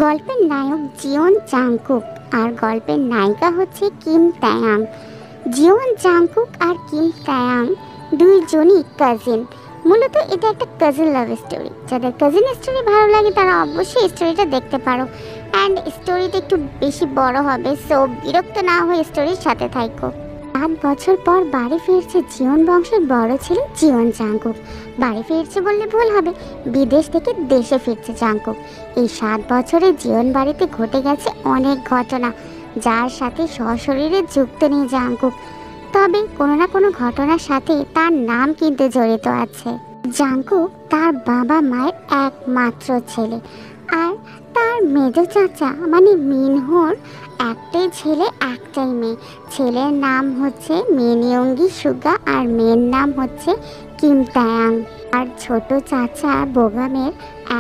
গল্পের নায়ক Jeon Jungkook আর গল্পের নায়িকা হচ্ছে কিম তায়াং। জিওন জাংকুক আর কিম তায়াং দুইজনই কাজিন। মূলত এটা একটা কাজিন লাভ স্টোরি। যাদের কাজিন স্টোরি ভালো লাগে তারা অবশ্যই স্টোরিটা দেখতে পারো। অ্যান্ড স্টোরিটা একটু বেশি বড় হবে, সো বিরক্ত না হয়ে স্টোরির সাথে থাকো। 7 বছর পর বাড়ি ফিরছে জিওন বংশের বড় ছেলে জিওন জাংকুক। বাড়ি ফিরছে বললে ভুল হবে, বিদেশ থেকে দেশে ফিরছে জাংকুক। এই 7 বছরে জিওন বাড়িতে ঘটে গেছে অনেক ঘটনা, যার সাথে সশরীরে যুক্ত নেই জাংকুক। তবে কোনো না কোনো ঘটনার সাথে তার নাম কিন্তু জড়িত আছে। জাংকুক তার বাবা মায়ের একমাত্র ছেলে, আর তার মেজ চাচা মানে মিনহোর একটাই ছেলে একটাই মেয়ে। ছেলের নাম হচ্ছে মিনইয়ঙ্গি সুগা আর মেয়ের নাম হচ্ছে কিম তায়াং। আর ছোট চাচা বোগামের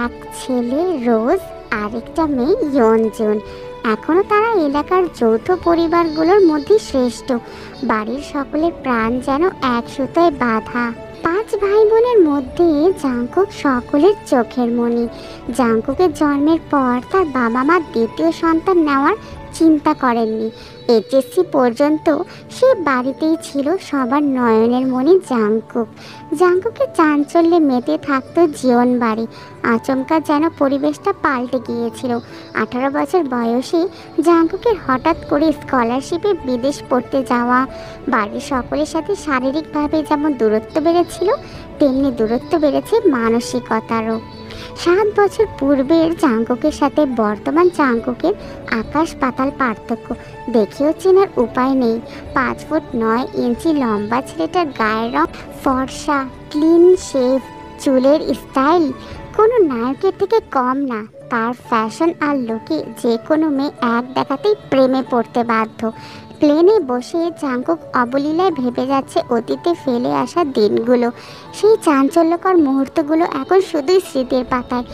এক ছেলে রোজ আর একটা মেয়ে ইয়নজুন। এখনো তারা এলাকার যৌথ পরিবারগুলোর মধ্যে শ্রেষ্ঠ। বাড়ির সকলের প্রাণ যেন এক সুতোয় বাঁধা। 5 ভাই বোনের মধ্যে জাংকুক সকলের চোখের মণি। জাংকুকের জন্মের পর তার বাবা মা দ্বিতীয় সন্তান নেওয়ার চিন্তা করেননি। এইচএসসি পর্যন্ত সে বাড়িতেই ছিল সবার নয়নের মণি জাংকুক। জাংকুকের চাঞ্চল্যে মেতে থাকতো জীবন বাড়ি। আচমকা যেন পরিবেশটা পাল্টে গিয়েছিল। 18 বছর বয়সে জাংকুকের হঠাৎ করে স্কলারশিপে বিদেশ পড়তে যাওয়া। বাড়ির সকলের সাথে শারীরিকভাবে যেমন দূরত্ব বেড়েছিল, তেমনি দূরত্ব বেড়েছে মানসিকতারও। 7 বছর পূর্বের জাংকুকের সাথে বর্তমান জাংকুকের আকাশ পাতাল পার্থক্য দেখেও চেনার উপায় নেই। 5 ফুট 9 ইঞ্চি লম্বা ছেলেটার গায়ের রং ফর্সা, ক্লিন শেভ, চুলের স্টাইল কোনো নায়কের থেকে কম না। তার ফ্যাশন আর লুকে যে কোনো মেয়ে এক দেখাতেই প্রেমে পড়তে বাধ্য। প্লেনে বসে জাংকুক অবলীলায় ভেবে যাচ্ছে অতীতে ফেলে আসা দিনগুলো। সেই চাঞ্চল্যকর মুহূর্তগুলো এখন শুধুই স্মৃতির পাতায়।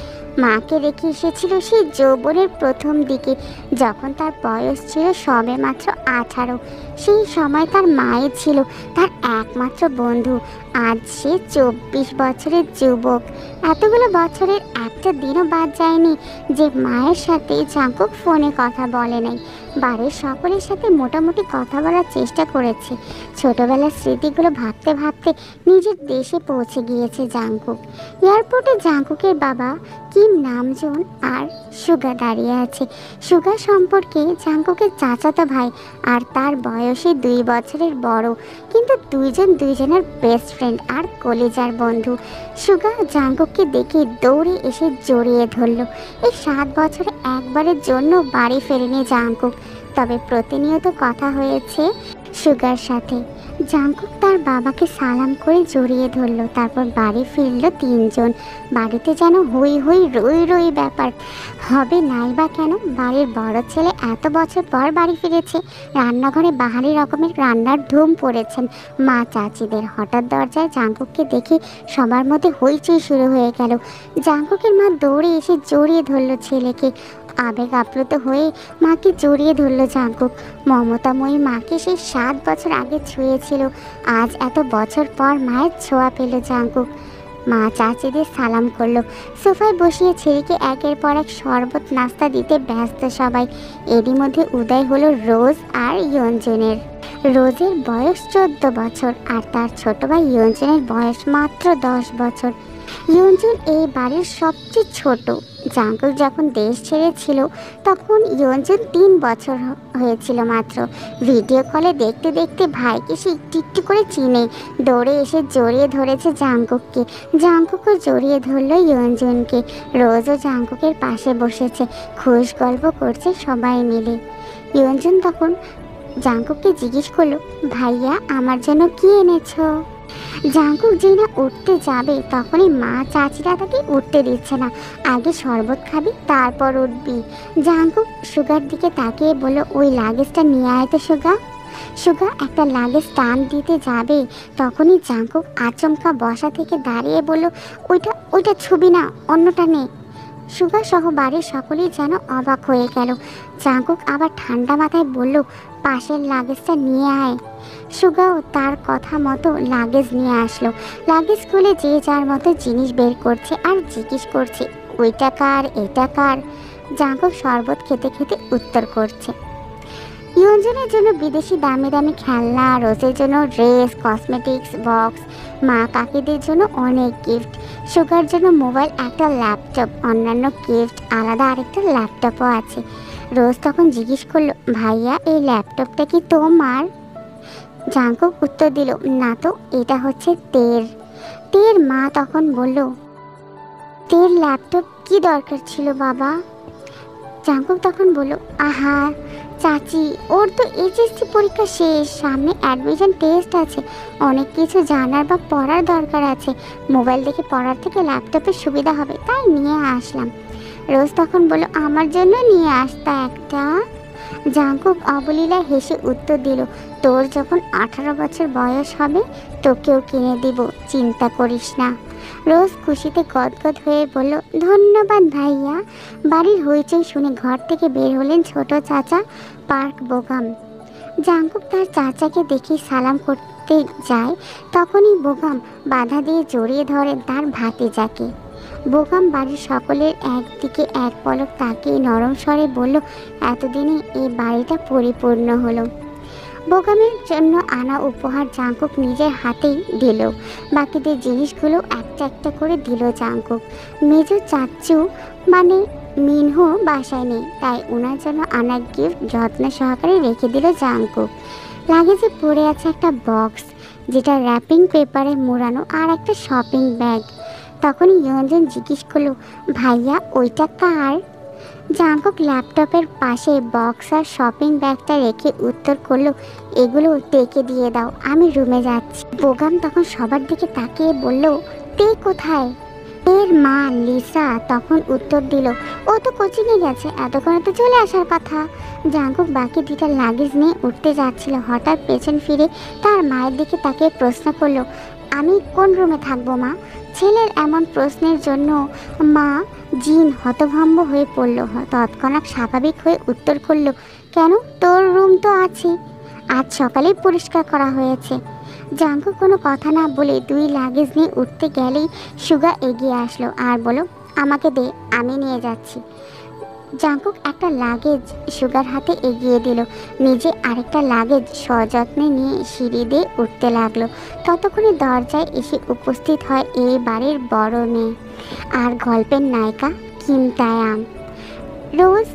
মাকে রেখে এসেছিল সেই যৌবনের প্রথম দিকে, যখন তার বয়স ছিল সবে মাত্র 18। সেই সময় তার মায়ে ছিল তার একমাত্র বন্ধু। আজ সে 24 বছরের যুবক। এতগুলো বছরের একটা দিনও বাদ যায়নি যে মায়ের সাথে জাংকুক ফোনে কথা বলে নাই। বাড়ির সকলের সাথে মোটামুটি কথা বলার চেষ্টা করেছে। ছোটবেলার স্মৃতিগুলো ভাবতে ভাবতে নিজের দেশে পৌঁছে গিয়েছে জাংকুক। এয়ারপোর্টে জাংকুকের বাবা কিম নামজুন আর সুগা দাঁড়িয়ে আছে। সুগা সম্পর্কে জাংকুকের চাচাতো ভাই, আর তার বয়সে 2 বছরের বড়, কিন্তু দুইজনের বেস্ট ফ্রেন্ড আর কলেজার বন্ধু। সুগা জাংকুককে দেখে দৌড়ে এসে জড়িয়ে ধরল। এই 7 বছরে একবারের জন্য বাড়ি ফেরেনি জাংকুক, তবে প্রতিনিয়ত কথা হয়েছে সুগার সাথে। জাংকুক তার বাবাকে সালাম করে জড়িয়ে ধরল, তারপর বাড়ি ফিরল 3 জন। বাড়িতে যেন হই হই রই রই ব্যাপার হবে নাই বা কেন। বাড়ির বড় ছেলে এত বছর পর বাড়ি ফিরেছে। রান্নাঘরে বাহারি রকমের রান্নার ধুম পড়েছেন মা চাচিদের। হঠাৎ দরজায় জাংকুককে দেখে সবার মধ্যে হইচই শুরু হয়ে গেল। জাংকুকের মা দৌড়ে এসে জড়িয়ে ধরল ছেলেকে। আবেগ আপ্লুত হয়ে মাকে জড়িয়ে ধরল জাংকুক। মমতাময়ী মাকে সেই 7 বছর আগে ছুঁয়েছিল। আজ এত বছর পর মায়ের ছোঁয়া পেল জাংকুক। মা চাচিদের সালাম করলো। সোফায় বসিয়ে ছেলেকে একের পর এক শরবত নাস্তা দিতে ব্যস্ত সবাই। এরই মধ্যে উদয় হলো রোজ আর ইয়নজুনের। রোজের বয়স 14 বছর আর তার ছোট ভাই ইয়নজুনের বয়স মাত্র 10 বছর। ইয়নজুন এই বাড়ির সবচেয়ে ছোট। জাংকুক যখন দেশ ছেড়েছিল তখন ইয়নজুন 3 বছর হয়েছিল মাত্র। ভিডিও কলে দেখতে দেখতে ভাইকে সে একটু একটু করে চিনে দৌড়ে এসে জড়িয়ে ধরেছে জাংকুককে। জাংকুকও জড়িয়ে ধরল ইয়নজুনকে। রোজও জাংকুকের পাশে বসেছে, খুশ গল্প করছে সবাই মিলে। ইয়নজুন তখন জাংকুককে জিজ্ঞেস করলো, ভাইয়া আমার জন্য কি এনেছো? জাংকুক যেই না উঠতে যাবে তখনই মা চাচিরা তাকে উঠতে দিচ্ছে না। আগে শরবত খাবি তারপর উঠবি। জাংকুক সুগার দিকে তাকিয়ে বলল, ওই লাগেজটা নিয়ে আয় তো সুগা। সুগা একটা লাগেজ টান দিতে যাবে তখনই জাংকুক আচমকা বসা থেকে দাঁড়িয়ে বলল, ওইটা ছবি না, অন্যটা নে। সুগা সহ বাড়ির সকলেই যেন অবাক হয়ে গেল। জাংকুক আবার ঠান্ডা মাথায় বলল, পাশের লাগেজটা নিয়ে আয়। সুগাও তার কথা মতো লাগেজ নিয়ে আসলো। লাগেজ খুলে যে যার মতো জিনিস বের করছে আর জিজ্ঞেস করছে, ওইটা কার, এটা কার। জাঙ্কুক শরবত খেতে খেতে উত্তর করছে। ইয়ঞ্জনের জন্য বিদেশি দামি দামি খেলনা, রোজের জন্য ড্রেস, কসমেটিক্স বক্স, মা কাকিদের জন্য অনেক গিফট, সুগার জন্য মোবাইল, একটা ল্যাপটপ, অন্যান্য গিফট, আলাদা আরেকটা ল্যাপটপও আছে। রোজ তখন জিজ্ঞেস করলো, ভাইয়া এই ল্যাপটপটা কি তোমার? জাঙ্কুক উত্তর দিল, না তো, এটা হচ্ছে তের। তের মা তখন বলল, তের ল্যাপটপ কি দরকার ছিল বাবা? জাঙ্কুক তখন বলল, আহা চাচি, ওর তো এইচএসসি পরীক্ষা শেষ, সামনে অ্যাডমিশন টেস্ট আছে, অনেক কিছু জানার বা পড়ার দরকার আছে, মোবাইল দেখে পড়ার থেকে ল্যাপটপের সুবিধা হবে, তাই নিয়ে আসলাম। রোজ তখন বলল, আমার জন্য নিয়ে আসতা একটা। জাঙ্কুক অবলীলায় হেসে উত্তর দিল, তোর যখন 18 বছর বয়স হবে তোকেও কিনে দিব, চিন্তা করিস না। রোজ খুশিতে গদগদ হয়ে বলল, ধন্যবাদ ভাইয়া। বাড়ির হইচই শুনে ঘর থেকে বের হলেন ছোট চাচা পার্ক বোগাম। জাঙ্কুক তার চাচাকে দেখে সালাম করতে যায়, তখনই বোগাম বাধা দিয়ে জড়িয়ে ধরেন তার ভাতিজাকে। বোগাম বাড়ির সকলের একদিকে এক পলক তাকিয়ে নরম স্বরে বলল, এতদিনে এই বাড়িটা পরিপূর্ণ হলো। বোগামের জন্য আনা উপহার জাঙ্কুক নিজের হাতেই দিল, বাকিদের জিনিসগুলো একটা একটা করে দিল জাঙ্কুক। মেজো চাচ্চু মানে মিনহো বাসায় নেই, তাই ওনার জন্য আনা গিফট যত্ন সহকারে রেখে দিল জাঙ্কুক। লাগেজে পড়ে আছে একটা বক্স, যেটা র্যাপিং পেপারে মোড়ানো, আর একটা শপিং ব্যাগ। তখনই ইয়ঞ্জন জিজ্ঞেস করলো, ভাইয়া ওইটা কার? জাঙ্কুক ল্যাপটপের পাশে বক্স আর শপিং ব্যাগটা রেখে উত্তর করলো, এগুলো তেকে দিয়ে দাও, আমি রুমে যাচ্ছি। বোগাম তখন সবার দিকে তাকিয়ে বলল, তে কোথায়? এর মা লিসা তখন উত্তর দিল, ও তো কোচিংয়ে গেছে, এতক্ষণে তো চলে আসার কথা। জাঙ্কুক বাকি দুটা লাগেজ নিয়ে উঠতে যাচ্ছিল, হঠাৎ পেছন ফিরে তার মায়ের দিকে তাকিয়ে প্রশ্ন করলো, আমি কোন রুমে থাকবো মা? ছেলের এমন প্রশ্নের জন্য মা জিন হতভম্ব হয়ে পড়ল, তৎক্ষণাৎ স্বাভাবিক হয়ে উত্তর করলো, কেন, তোর রুম তো আছে, আজ সকালেই পরিষ্কার করা হয়েছে। জাঙ্কুক কোনো কথা না বলে দুই লাগেজ নিয়ে উঠতে গেলেই সুগা এগিয়ে আসলো আর বলল, আমাকে দে, আমি নিয়ে যাচ্ছি। জাঙ্কুক একটা লাগেজ সুগার হাতে এগিয়ে দিল, নিজে আরেকটা লাগেজ সযত্নে নিয়ে সিঁড়ি দিয়ে উঠতে লাগলো। ততক্ষণে দরজায় এসে উপস্থিত হয় এই বাড়ির বড় মেয়ে আর গল্পের নায়িকা কিম তায়াং। রোজ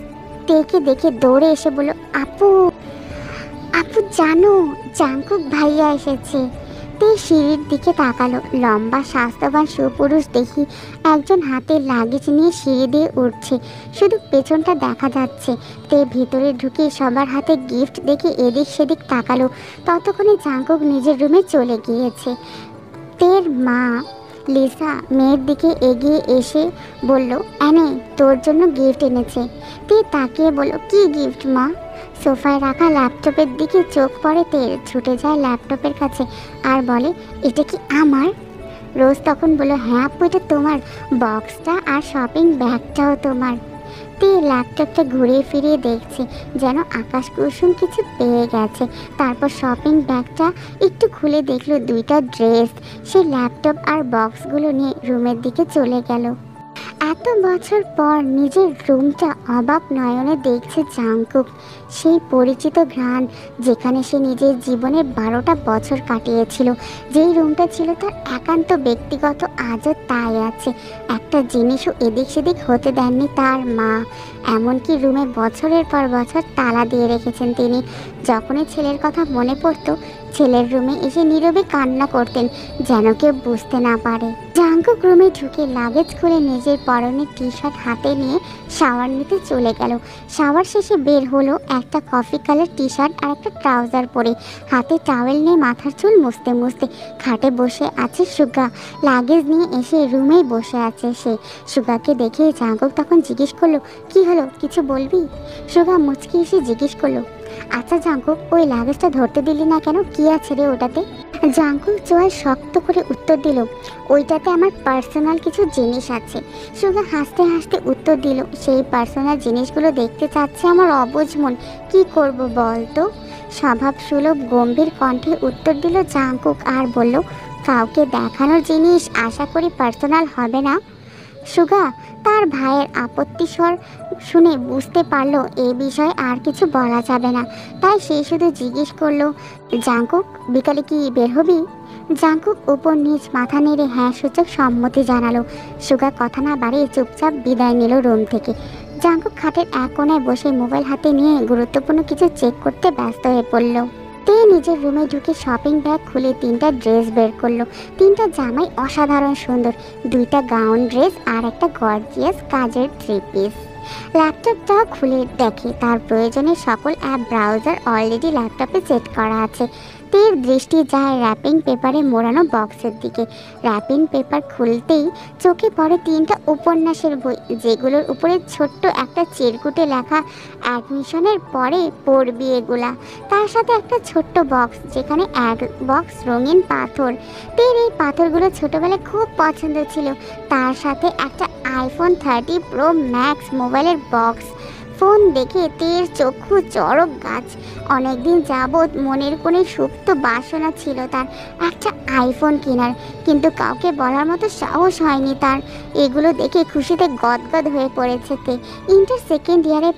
তেকে দেখে দৌড়ে এসে বলল, আপু আপু জানো, জাঙ্কুক ভাইয়া এসেছে। তে সিঁড়ির দিকে তাকালো, লম্বা স্বাস্থ্যবান সুপুরুষ দেখি একজন হাতে লাগেজ নিয়ে সিঁড়ি দিয়ে উঠছে, শুধু পেছনটা দেখা যাচ্ছে। তে ভিতরে ঢুকে সবার হাতে গিফট দেখে এদিক সেদিক তাকালো, ততক্ষণে জাঙ্কুক নিজের রুমে চলে গিয়েছে। তের মা লিসা মেয়ের দিকে এগিয়ে এসে বলল, এনে তোর জন্য গিফট এনেছে। তে তাকিয়ে বলল, কি গিফট মা? সোফায় রাখা ল্যাপটপের দিকে চোখ পড়ে তের, ছুটে যায় ল্যাপটপের কাছে আর বলে, এটা কি আমার? রোজ তখন বলল, হ্যাঁ আপু, এটা তোমার, বক্সটা আর শপিং ব্যাগটাও তোমার। তে ল্যাপটপটা ঘুরিয়ে ফিরিয়ে দেখছে, যেন আকাশ কুসুম কিছু পেয়ে গেছে। তারপর শপিং ব্যাগটা একটু খুলে দেখলো দুইটা ড্রেস। সে ল্যাপটপ আর বক্সগুলো নিয়ে রুমের দিকে চলে গেল। এত বছর পর নিজের রুমটা অবাক নয়নে দেখছে জাঙ্কুক, সেই পরিচিত ঘ্রাণ যেখানে সে নিজের জীবনের 12টা বছর কাটিয়েছিল। যেই রুমটা ছিল তার একান্ত ব্যক্তিগত, আজও তাই আছে। একটা জিনিসও এদিক সেদিক হতে দেননি তার মা, এমনকি রুমে বছরের পর বছর তালা দিয়ে রেখেছেন তিনি। যখনই ছেলের কথা মনে পড়তো, ছেলের রুমে এসে নীরবে কান্না করতেন, যেন কেউ বুঝতে না পারে। জাঙ্কুক রুমে ঢুকে লাগেজ খুলে নিজের পরনের টি শার্ট হাতে নিয়ে শাওয়ার নিতে চলে গেল। শাওয়ার শেষে বের হলো একটা কফি কালার টি শার্ট আর একটা ট্রাউজার পরে, হাতে টাওয়েল নিয়ে মাথার চুল মুছতে মুছতে। খাটে বসে আছে সুগা, লাগেজ নিয়ে এসে রুমেই বসে আছে সে। সুগাকে দেখে জাঙ্কুক তখন জিজ্ঞেস করলো, কি হলো, কিছু বলবি? সুগা মুচকি এসে জিজ্ঞেস করলো, আচ্ছা জাঙ্কুক, ওই লাগেজটা ধরতে দিলি না কেন, কি আছে রে ওটাতে? জাঙ্কুক জয় শক্ত করে উত্তর দিল, ওইটাতে আমার পার্সোনাল কিছু জিনিস আছে। সুগা হাসতে হাসতে উত্তর দিল, সেই পার্সোনাল জিনিসগুলো দেখতে চাচ্ছে আমার অবুঝ মন, কি করব বল তো? স্বভাব সুলভ গম্ভীর কণ্ঠে উত্তর দিল জাঙ্কুক আর বলল, কাউকে দেখানোর জিনিস, আশা করি পার্সোনাল হবে না। সুগা তার ভাইয়ের আপত্তি স্বর শুনে বুঝতে পারলো এই বিষয়ে আর কিছু বলা যাবে না, তাই সে শুধু জিজ্ঞেস করলো, জাঙ্কুক বিকালে কি বের হবি? জাঙ্কুক উপর নিচ মাথা নেড়ে হ্যাঁ সূচক সম্মতি জানালো। সুগা কথা না বাড়িয়ে চুপচাপ বিদায় নিল রুম থেকে। জাঙ্কুক খাটের এক কোণায় বসে মোবাইল হাতে নিয়ে গুরুত্বপূর্ণ কিছু চেক করতে ব্যস্ত হয়ে পড়ল। তে নিজের রুমে ঢুকে শপিং ব্যাগ খুলে 3টা ড্রেস বের করলো। 3টা জামাই অসাধারণ সুন্দর, 2টা গাউন ড্রেস আর একটা গর্জিয়াস কাজের 3 পিস। ল্যাপটপটাও খুলে দেখে তার প্রয়োজনীয় সকল অ্যাপ ব্রাউজার অলরেডি ল্যাপটপে সেট করা আছে। তের দৃষ্টি যায় র্যাপিং পেপারে মোড়ানো বক্সের দিকে। র্যাপিং পেপার খুলতেই চোখে পড়ে 3টা উপন্যাসের বই, যেগুলোর উপরে ছোট্ট একটা চিরকুটে লেখা, অ্যাডমিশনের পরে পড়বি এগুলা। তার সাথে একটা ছোট্ট বক্স, যেখানে এক বক্স রঙিন পাথর। তের এই পাথরগুলো ছোটবেলায় খুব পছন্দ ছিল। তার সাথে একটা আইফোন 30 প্রো ম্যাক্স মোবাইলের বক্স। ফোন দেখে তের চক্ষু চড়ক গাছ। অনেকদিন যাবৎ মনের কোণে সুপ্ত বাসনা ছিল তার একটা আইফোন কেনার, কিন্তু কাউকে বলার মতো সাহস হয়নি তার। এগুলো দেখে খুশিতে গদগদ হয়ে পড়েছে তে। ইন্টার সেকেন্ড ইয়ারে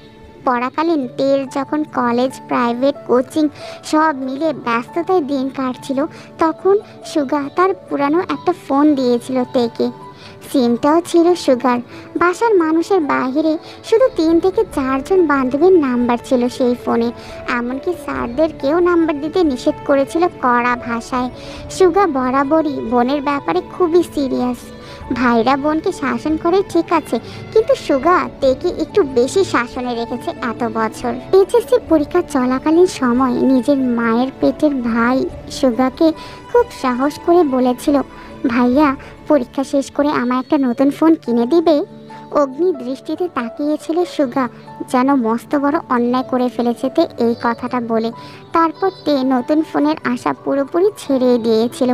পড়াকালীন তের যখন কলেজ, প্রাইভেট, কোচিং সব মিলে ব্যস্ততায় দিন কাটছিল, তখন সুগা তার পুরানো একটা ফোন দিয়েছিল তেকে। সিমটাও ছিল সুগার। বাসার মানুষের বাইরে শুধু 3 থেকে 4 জন বান্ধবীর নাম্বার ছিল সেই ফোনে। এমনকি স্যারদের কেউ নাম্বার দিতে নিষেধ করেছিল কড়া ভাষায়। সুগা বরাবরই বোনের ব্যাপারে খুবই সিরিয়াস। ভাইরা বোনকে শাসন করে ঠিক আছে, কিন্তু সুগা তেকে একটু বেশি শাসনে রেখেছে এত বছর। এইচএসসি পরীক্ষা চলাকালীন সময় নিজের মায়ের পেটের ভাই সুগাকে খুব সাহস করে বলেছিল, ভাইয়া পরীক্ষা শেষ করে আমায় একটা নতুন ফোন কিনে দিবে? অগ্নি দৃষ্টিতে তাকিয়েছিল সুগা, যেন মস্ত বড় অন্যায় করে ফেলেছে তে এই কথাটা বলে। তারপর তে নতুন ফোনের আশা পুরোপুরি ছেড়ে দিয়েছিল।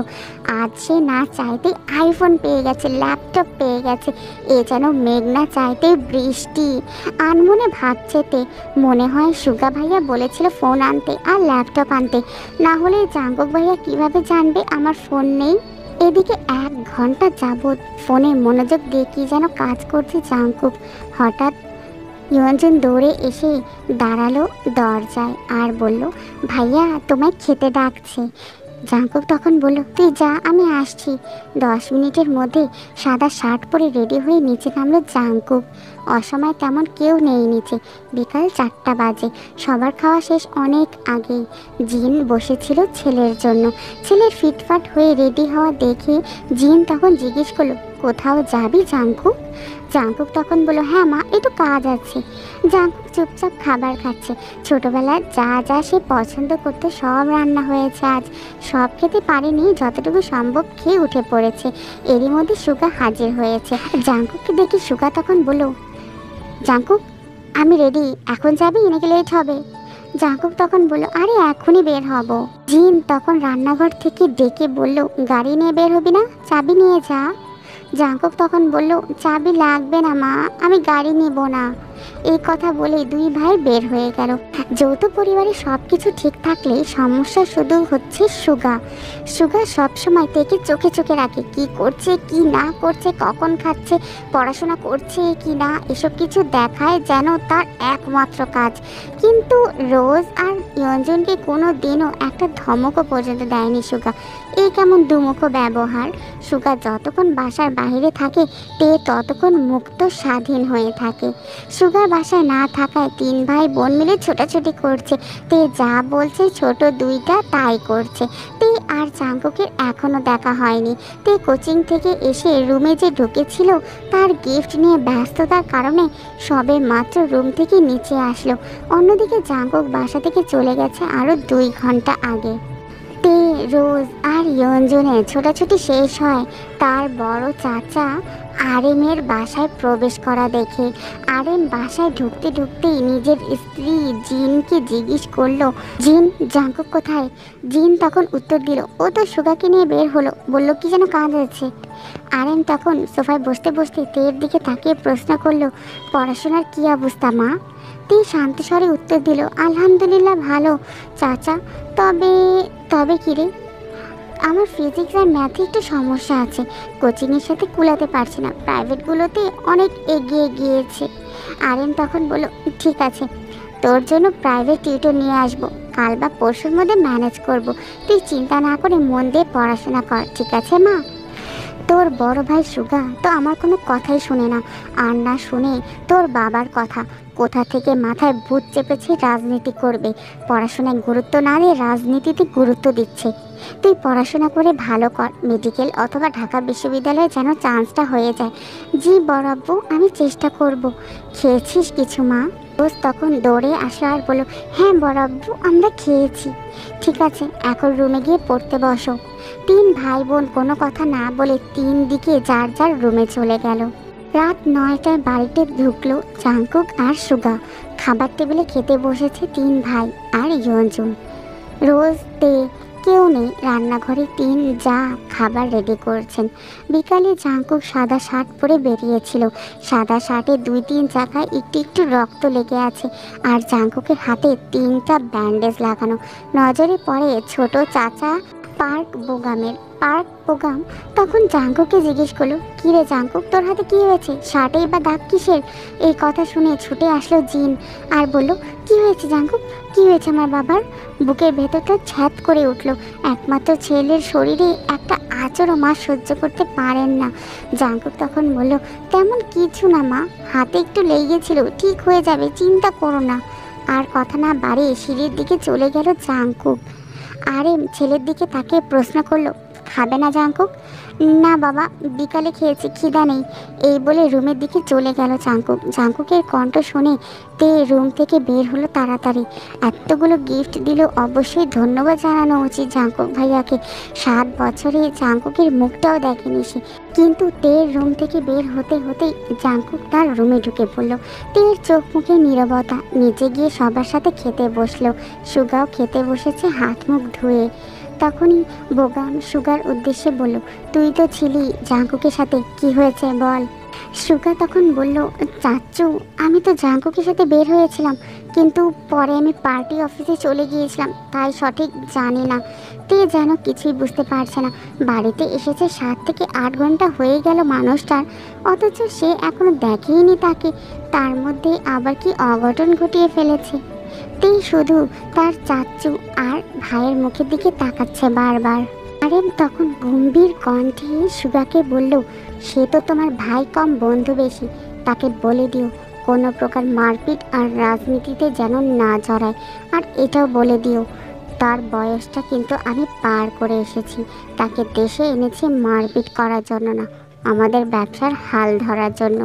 আজ সে না চাইতেই আইফোন পেয়ে গেছে, ল্যাপটপ পেয়ে গেছে। এ যেন মেঘ না চাইতে বৃষ্টি। আনমনে ভাবছে তে, মনে হয় সুগা ভাইয়া বলেছিল ফোন আনতে আর ল্যাপটপ আনতে, না হলে জাঙ্কুক ভাইয়া কিভাবে জানবে আমার ফোন নেই। এদিকে 1 ঘন্টা যাবৎ ফোনে মনোযোগ দিয়ে কি যেন কাজ করছে জাঙ্কুক। হঠাৎ ইয়ঞ্জন দৌড়ে এসে দাঁড়ালো দরজায় আর বলল, ভাইয়া তোমায় খেতে ডাকছে। জাঙ্কুক তখন বলল, তুই যা, আমি আসছি। 10 মিনিটের মধ্যে সাদা শার্ট পরে রেডি হয়ে নিচে নামলো জাঙ্কুক। অসময় তেমন কেউ নেই নিচে। বিকাল 4টা বাজে। সবার খাওয়া শেষ অনেক আগেই। জিন বসেছিল ছেলের জন্য। ছেলের ফিটফাট হয়ে রেডি হওয়া দেখে জিন তখন জিজ্ঞেস করলো, কোথাও যাবি জাঙ্কুক? জাঙ্কুক তখন বলল, হ্যাঁ মা, একটু কাজ আছে। জাঙ্কুক চুপচাপ খাবার খাচ্ছে। ছোটবেলায় যা যা সে পছন্দ করতে সব রান্না হয়েছে আজ। সব খেতে পারেনি, যতটুকু সম্ভব খেয়ে উঠে পড়েছে। এরই মধ্যে সুগা হাজির হয়েছে। জাঙ্কুককে দেখে সুগা তখন বলল, জাঙ্কুক আমি রেডি, এখন যাবি নাকি লেট হবে? জাঙ্কুক তখন বলল, আরে এখনই বের হব। জিন তখন রান্নাঘর থেকে ডেকে বলল, গাড়ি নিয়ে বের হবি না, চাবি নিয়ে যা। জাঙ্কুক তখন বলল, চাবি লাগবে না মা, আমি গাড়ি নিব না। এই কথা বলে 2 ভাই বের হয়ে গেল। যৌথ পরিবারে সব কিছু ঠিক থাকলে সমস্যা শুধু হচ্ছে সুগা। সুগা সবসময় থেকে চোখে চোখে রাখে, কি করছে কি না করছে, কখন খাচ্ছে, পড়াশোনা করছে কি না, এসব কিছু দেখায় যেন তার একমাত্র কাজ। কিন্তু রোজ আর ইয়ঞ্জনকে কোনো দিনও একটা ধমকও পর্যন্ত দেয়নি সুগা। এই কেমন দুমুখো ব্যবহার। সুগা যতক্ষণ বাসার বাইরে থাকে তে ততক্ষণ মুক্ত স্বাধীন হয়ে থাকে। সুগার বাসায় না থাকায় 3 ভাই বোন মিলে ছোটাছুটি করছে। তে যা বলছে ছোট 2টা তাই করছে। তে আর জাঙ্কুকের এখনো দেখা হয়নি। তে কোচিং থেকে এসে রুমে যে ঢুকেছিল তার গিফট নিয়ে ব্যস্ততার কারণে সবে মাত্র রুম থেকে নিচে আসলো। অন্যদিকে জাঙ্কুক বাসা থেকে চলে গেছে আরও 2 ঘন্টা আগে। তে, রোজ আর ইয়ঞ্জনের ছোটাছুটি শেষ হয় তার বড় চাচা আরেমের বাসায় প্রবেশ করা দেখে। আরেম বাসায় ঢুকতে ঢুকতেই নিজের স্ত্রী জিনকে জিজ্ঞেস করলো, জিন জাঙ্কুক কোথায়? জিন তখন উত্তর দিল, ও তো সুগাকে নিয়ে বের হলো, বললো কি যেন কাজ আছে। আরেম তখন সোফায় বসতে বসতে তের দিকে তাকিয়ে প্রশ্ন করলো, পড়াশোনার কি অবস্থা মা? তে শান্ত স্বরে উত্তর দিল, আলহামদুলিল্লাহ ভালো চাচা। তবে তবে কি রে? আমার ফিজিক্স আর ম্যাথে একটু সমস্যা আছে, কোচিংয়ের সাথে কুলাতে পারছি না, প্রাইভেটগুলোতে অনেক এগিয়ে গিয়েছে। আরেন তখন বলল, ঠিক আছে, তোর জন্য প্রাইভেট টিউটর নিয়ে আসবো, কাল বা পরশুর মধ্যে ম্যানেজ করব। তুই চিন্তা না করে মন দিয়ে পড়াশোনা কর, ঠিক আছে মা? তোর বড় ভাই সুগা তো আমার কোনো কথাই শুনে না, আর না শুনে তোর বাবার কথা। কোথা থেকে মাথায় ভূত চেপেছে রাজনীতি করবে, পড়াশোনায় গুরুত্ব না দিয়ে রাজনীতিতে গুরুত্ব দিচ্ছে। তুই পড়াশোনা করে ভালো কর, মেডিকেল অথবা ঢাকা বিশ্ববিদ্যালয়ে যেন চান্সটা হয়ে যায়। জি বড় আব্বু, আমি চেষ্টা করব। খেয়েছিস কিছু মা? রোজ তখন দৌড়ে আসলো আর বলল, হ্যাঁ বড় আব্বু, আমরা খেয়েছি। ঠিক আছে, এখন রুমে গিয়ে পড়তে বসো। তিন ভাই বোন কোনো কথা না বলে তিন দিকে যার যার রুমে চলে গেল। রাত 9টায় বাড়িতে ঢুকলো জাংকুক আর সুগা। খাবার টেবিলে খেতে বসেছে তিন ভাই আর ইয়ঞ্জুন। রোজ তে কেউ নেই, রান্নাঘরে তিন যা খাবার রেডি করছেন। বিকালে জাংকুক সাদা শার্ট পরে বেরিয়েছিল, সাদা শার্টে 2-3 জায়গায় একটু একটু রক্ত লেগে আছে, আর জাংকুকের হাতে 3টা ব্যান্ডেজ লাগানো। নজরে পড়ে ছোট চাচা পার্ক বোগাম তখন জাংকুককে জিজ্ঞেস করলো, কিরে জাংকুক, তোর হাতে কি হয়েছে? শার্টেই বা দাগ কিসের? এই কথা শুনে ছুটে আসলো জিন আর বলল, কি হয়েছে জাংকুক, কি হয়েছে আমার বাবার? বুকের ভেতরটা ছ্যাদ করে উঠল। একমাত্র ছেলের শরীরে একটা আঁচড়ও মা সহ্য করতে পারেন না। জাংকুক তখন বলল, তেমন কিছু না মা, হাতে একটু লেগেছিল, ঠিক হয়ে যাবে, চিন্তা করো না। আর কথা না বাড়িয়ে সিঁড়ির দিকে চলে গেল জাংকুক। আরে ছেলের দিকে তাকে প্রশ্ন করলো, খাবে না জাংকুক? না বাবা, বিকালে খেয়েছি, খিদা নেই, এই বলে রুমের দিকে চলে গেল জাংকুক। জাংকুকের কণ্ঠ শুনে তে রুম থেকে বের হলো তাড়াতাড়ি। এতগুলো গিফট দিল, অবশ্যই ধন্যবাদ জানানো উচিত জাংকুক ভাইয়াকে। 7 বছরে জাংকুকের মুখটাও দেখেনি সে। কিন্তু তের রুম থেকে বের হতে হতেই জাংকুক তার রুমে ঢুকে পড়ল। তের চোখ মুখে নীরবতা। নিচে গিয়ে সবার সাথে খেতে বসলো। সুগাও খেতে বসেছে হাত মুখ ধুয়ে। তখনই বোগাম সুগার উদ্দেশ্যে বলল, তুই তো ছিলি জাংকুকের সাথে, কি হয়েছে বল? সুগা তখন বলল, চাচ্চু, আমি তো জাংকুকের সাথে বের হয়েছিলাম, কিন্তু পরে আমি পার্টি অফিসে চলে গিয়েছিলাম, তাই সঠিক জানি না। তে যেন কিছুই বুঝতে পারছে না। বাড়িতে এসেছে 7 থেকে 8 ঘন্টা হয়ে গেল মানুষটার, অথচ সে এখনো দেখেইনি তাকে। তার মধ্যে আবার কি অঘটন ঘটিয়ে ফেলেছে। তে শুধু তার চাচ্চু আর ভাইয়ের মুখের দিকে তাকাচ্ছে বারবার। আরেন তখন গম্ভীর কণ্ঠে সুগাকে বলল, সে তো তোমার ভাই কম বন্ধু বেশি, তাকে বলে দিও কোনো প্রকার মারপিট আর রাজনীতিতে যেন না জড়ায়। আর এটাও বলে দিও তার বয়সটা কিন্তু আমি পার করে এসেছি, তাকে দেশে এনেছি মারপিট করার জন্য না, আমাদের ব্যবসার হাল ধরার জন্য।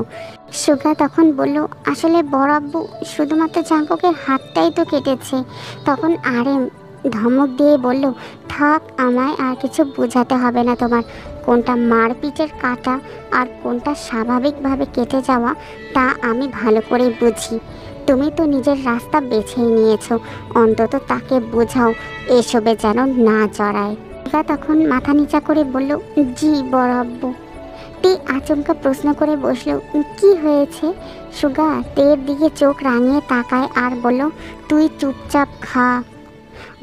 সুগা তখন বলল, আসলে বড় আব্বু, শুধুমাত্র জাংকুকের হাতটাই তো কেটেছে। তখন আরেন ধমক দিয়ে বলল, থাক, আমায় আর কিছু বোঝাতে হবে না তোমার। কোনটা মারপিটের কাটা আর কোনটা স্বাভাবিকভাবে কেটে যাওয়া তা আমি ভালো করেই বুঝি। তুমি তো নিজের রাস্তা বেছেই নিয়েছো, অন্তত তাকে বোঝাও এসবে যেন না জড়ায়। সুগা তখন মাথা নিচা করে বলল, জি বড় আব্বু। তে আচমকা প্রশ্ন করে বসলো, কি হয়েছে? সুগা তের দিকে চোখ রাঙিয়ে তাকায় আর বলল, তুই চুপচাপ খা।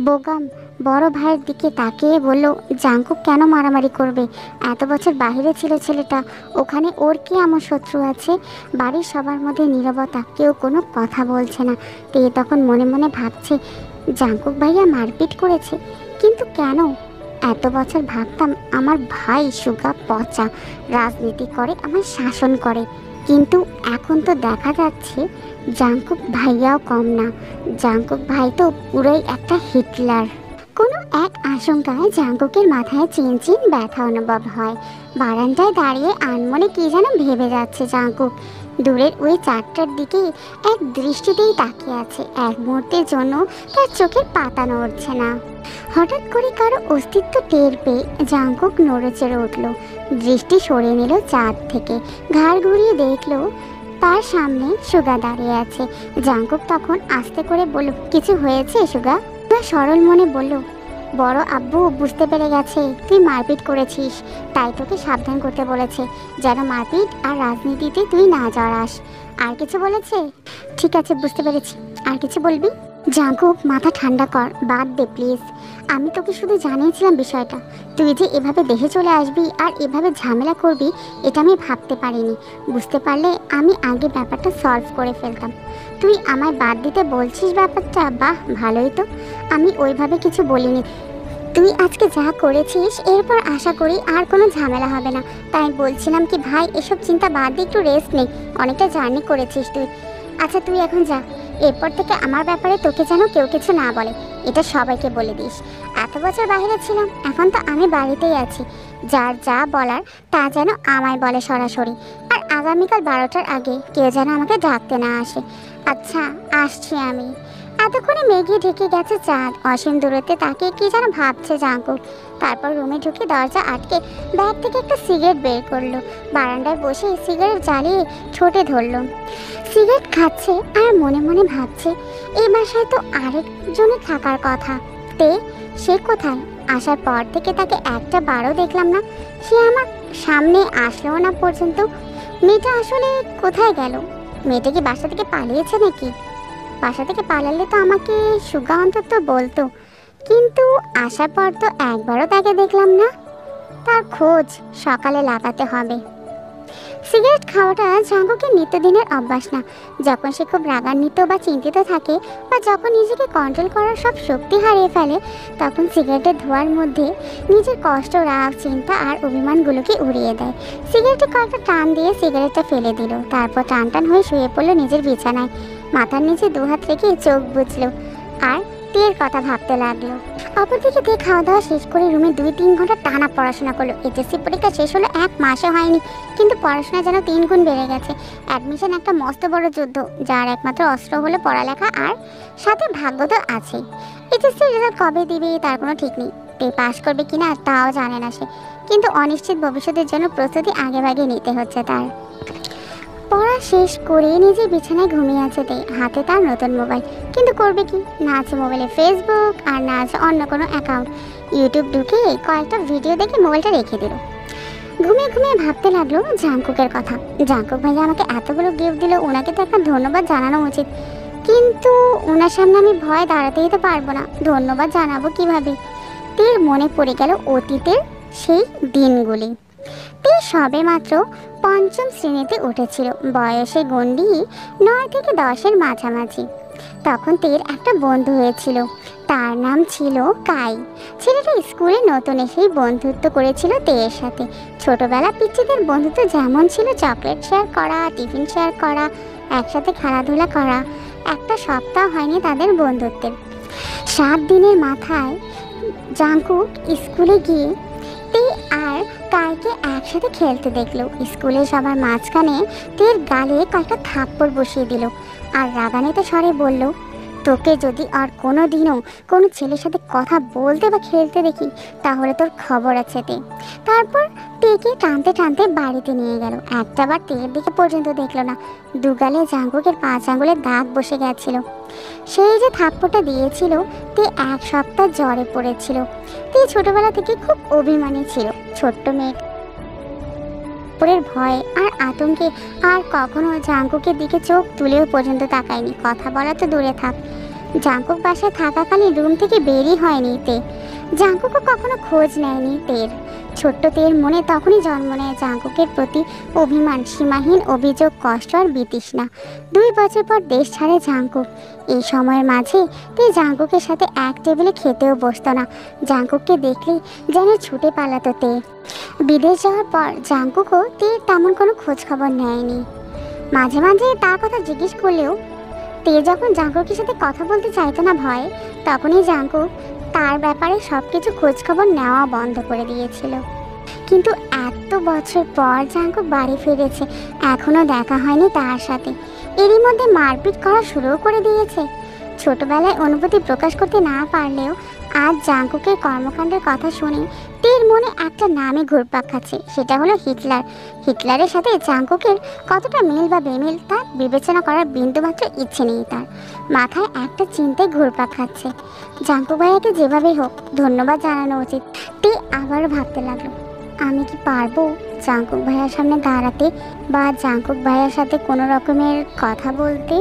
বোগাম বড় ভাইয়ের দিকে তাকিয়ে বলল, জাংকুক কেন মারামারি করবে? এত বছর বাইরে ছিল ছেলেটা, ওখানে ওর কি এমন শত্রু আছে? বাড়ির সবার মধ্যে নীরবতা, কেউ কোনো কথা বলছে না। তে তখন মনে মনে ভাবছে, জাংকুক ভাইয়া মারপিট করেছে, কিন্তু কেন? এত বছর ভাবতাম আমার ভাই সুগা পচা, রাজনীতি করে, আমার শাসন করে, কিন্তু এখন তো দেখা যাচ্ছে জাংকুক ভাইয়াও কম না। জাংকুক ভাই তো পুরোই একটা হিটলার। কোনো এক আশঙ্কায় জাংকুকের মাথায় চিনচিন ব্যথা অনুভব হয়। বারান্দায় দাঁড়িয়ে আনমনে কি যেন ভেবে যাচ্ছে জাংকুক। দূরের ওই 4টার দিকে এক দৃষ্টিতেই তাকিয়ে আছে। এক মুহূর্তের জন্য তার চোখের পাতা নড়ছে না। হঠাৎ করে কারো অস্তিত্ব টের পেয়ে জাংকুক নড়ে চড়ে উঠল। দৃষ্টি সরিয়ে নিল চাঁদ থেকে। ঘাড় ঘুরিয়ে দেখলো তার সামনে সুগা দাঁড়িয়ে আছে। জাংকুক তখন আস্তে করে বলল, কিছু হয়েছে সুগা? সরল মনে বলল, বড় আব্বু বুঝতে পেরে গেছে তুই মারপিট করেছিস, তাই তোকে সাবধান করতে বলেছে যেন মারপিট আর রাজনীতিতে তুই না জড়াস। আর কিছু বলেছে? ঠিক আছে, বুঝতে পেরেছি, আর কিছু বলবি? জাঙ্কুক, মাথা ঠান্ডা কর, বাদ দে প্লিজ। আমি তোকে শুধু জানিয়েছিলাম বিষয়টা। তুই যে এভাবে দেখে চলে আসবি আর এভাবে ঝামেলা করবি এটা আমি ভাবতে পারিনি। বুঝতে পারলে আমি আগে ব্যাপারটা সলভ করে ফেলতাম। তুই আমায় বাদ দিতে বলছিস ব্যাপারটা, বাহ ভালোই তো। আমি ওইভাবে কিছু বলিনি। তুই আজকে যা করেছিস এরপর আশা করি আর কোনো ঝামেলা হবে না। তাই বলছিলাম কি ভাই, এসব চিন্তা বাদ দিয়ে একটু রেস্ট নে। অনেকটা জার্নি করেছিস তুই। আচ্ছা তুই এখন যা। এরপর থেকে আমার ব্যাপারে তোকে যেন কেউ কিছু না বলে, এটা সবাইকে বলে দিস। এত বছর বাইরে ছিলাম, এখন তো আমি বাড়িতেই আছি। যার যা বলার তা যেন আমায় বলে সরাসরি। আর আগামীকাল 12টার আগে কেউ যেন আমাকে ডাকতে না আসে। আচ্ছা আসছি আমি। এতক্ষণে মেঘে ঢেকে গেছে চাঁদ। অসীম দূরত্বে তাকে কি যেন ভাবছে জাঙ্কুক। তারপর রুমে ঢুকে দরজা আটকে ব্যাগ থেকে একটা সিগারেট বের করলো। বারান্দায় বসে সিগারেট জ্বালিয়ে ঠোঁটে ধরলো। সিগারেট খাচ্ছে আর মনে মনে ভাবছে এই বাসায় তো আরেকজনের থাকার কথা। তে সে কোথায়? আসার পর থেকে তাকে একটা বারও দেখলাম না। সে আমার সামনে আসলো না পর্যন্ত। মেয়েটা আসলে কোথায় গেল? মেয়েটা কি বাসা থেকে পালিয়েছে নাকি? বাসা থেকে পালালে তো আমাকে সুগা অন্তত বলতো, কিন্তু আসার পর তো একবারও তাকে দেখলাম না। তার খোঁজ সকালে লাগাতে হবে। সিগারেট খাওয়াটা জাঙ্কুকের নিত্যদিনের অভ্যাস না। যখন সে খুব রাগান্বিত বা চিন্তিত থাকে বা যখন নিজেকে কন্ট্রোল করার সব শক্তি হারিয়ে ফেলে, তখন সিগারেটের ধোঁয়ার মধ্যে নিজের কষ্ট, রাগ, চিন্তা আর অভিমানগুলোকে উড়িয়ে দেয়। সিগারেটে কয়েকটা টান দিয়ে সিগারেটটা ফেলে দিল। তারপর টান টান হয়ে শুয়ে পড়লো নিজের বিছানায়। মাথার নিচে দুহাত রেখে চোখ বুঝলো আর তের কথা ভাবতে লাগলো। অপরদিকে তে খাওয়া দাওয়া শেষ করে রুমে 2-3 ঘন্টা টানা পড়াশোনা করলো। এইচএসসি পরীক্ষা শেষ হলো 1 মাসে হয়নি, কিন্তু পড়াশোনা যেন 3 গুণ বেড়ে গেছে। অ্যাডমিশন একটা মস্ত বড় যুদ্ধ, যার একমাত্র অস্ত্র হলো পড়ালেখা আর সাথে ভাগ্য তো আছেই। এইচএসসির রেজাল্ট কবে দিবে তার কোনো ঠিক নেই। তে পাশ করবে কিনা তাও জানে না সে, কিন্তু অনিশ্চিত ভবিষ্যতের জন্য প্রস্তুতি আগেভাগে নিতে হচ্ছে তার। পড়া শেষ করে নিজে বিছানায় ঘুমিয়ে আছে তে। হাতে তার নতুন মোবাইল, কিন্তু করবে কি? না আছে মোবাইলে ফেসবুক আর না আছে অন্য কোনো অ্যাকাউন্ট। ইউটিউব ঢুকে কয়েকটা ভিডিও দেখে মোবাইলটা রেখে দিল। ঘুমিয়ে ঘুমিয়ে ভাবতে লাগলো জাঙ্কুকের কথা। জাঙ্কুক ভাইয়া আমাকে এতগুলো গিফট দিল, ওনাকে তো একটা ধন্যবাদ জানানো উচিত। কিন্তু ওনার সামনে আমি ভয় দাঁড়াতেই তো পারবো না, ধন্যবাদ জানাবো কিভাবে? তীর মনে পড়ে গেল অতীতের সেই দিনগুলি। তীর সবে মাত্র 5ম শ্রেণীতে উঠেছিল। বয়সে গণ্ডি 9 থেকে 10-এর মাঝামাঝি। তখন তীর একটা বন্ধু হয়েছিল, তার নাম ছিল কাই। ছেলেটা স্কুলে নতুন এসেই বন্ধুত্ব করেছিল তের সাথে। ছোটবেলা পিচ্চিদের বন্ধুত্ব যেমন ছিল, চকলেট শেয়ার করা, টিফিন শেয়ার করা, একসাথে খেলাধুলা করা, একটা সপ্তাহ হয়নি তাদের বন্ধুত্বের। 7 দিনের মাথায় জাঙ্কুক স্কুলে গিয়ে তে আর কাইকে একসাথে খেলতে দেখলো। স্কুলে সবার মাঝখানে তের গালে কয়েকটা থাপ্পড় বসিয়ে দিল আর রাগান্বিত স্বরে বলল, তোকে যদি আর কোনো দিনও কোনো ছেলের সাথে কথা বলতে বা খেলতে দেখি তাহলে তোর খবর আছে তে। তারপর তেকে টানতে টানতে বাড়িতে নিয়ে গেল। একটাবার তের দিকে পর্যন্ত দেখলো না। দুগালে জাঙ্কুকের 5 আঙ্গুলের দাগ বসে গেছিল। সেই যে থাপ্পড়টা দিয়েছিল তে 1 সপ্তাহ জ্বরে পড়েছিল। তে ছোটবেলা থেকে খুব অভিমানী ছিল। ছোট্ট মেয়ে পরের ভয়ে আর আতঙ্কে আর কখনো জাঙ্কুকের দিকে চোখ তুলেও পর্যন্ত তাকায়নি। কথা বলা তো দূরে থাক, জাঙ্কুক বাসায় থাকাকালীন রুম থেকে বেরই হয়নি তে। জাঙ্কুকও কখনো খোঁজ নেয়নি তের। ছোট্ট তের মনে তখনই জন্ম নেয় জাঙ্কুকের প্রতি অভিমান, সীমাহীন অভিযোগ, কষ্ট আর বিতৃষ্ণা। 2 বছর পর দেশ ছাড়ে জাঙ্কুক। এই সময়ের মাঝে তে জাঙ্কুকের সাথে এক টেবিলে খেতেও বসতো না। জাঙ্কুককে দেখলেই যেন ছুটে পালাতো তে। বিদেশ যাওয়ার পর জাঙ্কুকও তের তেমন কোনো খোঁজ খবর নেয়নি। মাঝে মাঝে তার কথা জিজ্ঞেস করলেও তে যখন জাঙ্কুকের সাথে কথা বলতে চাইতো না ভয়ে, তখনই জাঙ্কুক তার ব্যাপারে সব কিছু খোঁজ খবর নেওয়া বন্ধ করে দিয়েছিল। কিন্তু এত বছর পর জাঙ্কুক বাড়ি ফিরেছে, এখনও দেখা হয়নি তার সাথে। এরই মধ্যে মারপিট করা শুরুও করে দিয়েছে। ছোটবেলায় অনুভূতি প্রকাশ করতে না পারলেও আজ জাঙ্কুকের কর্মকাণ্ডের কথা শুনে তের মনে একটা নামে ঘুরপাক খাচ্ছে, সেটা হলো হিটলার। হিটলারের সাথে জাঙ্কুকের কতটা মিল বা বেমিল তা বিবেচনা করার বিন্দুমাত্র ইচ্ছে নেই তার। মাথায় একটা চিন্তায় ঘুরপাক খাচ্ছে, জাঙ্কুক ভাইয়াকে যেভাবেই হোক ধন্যবাদ জানানো উচিত। তে আবারও ভাবতে লাগলো, আমি কি পারবো জাঙ্কুক ভাইয়ার সামনে দাঁড়াতে বা জাঙ্কুক ভাইয়ার সাথে কোনো রকমের কথা বলতে?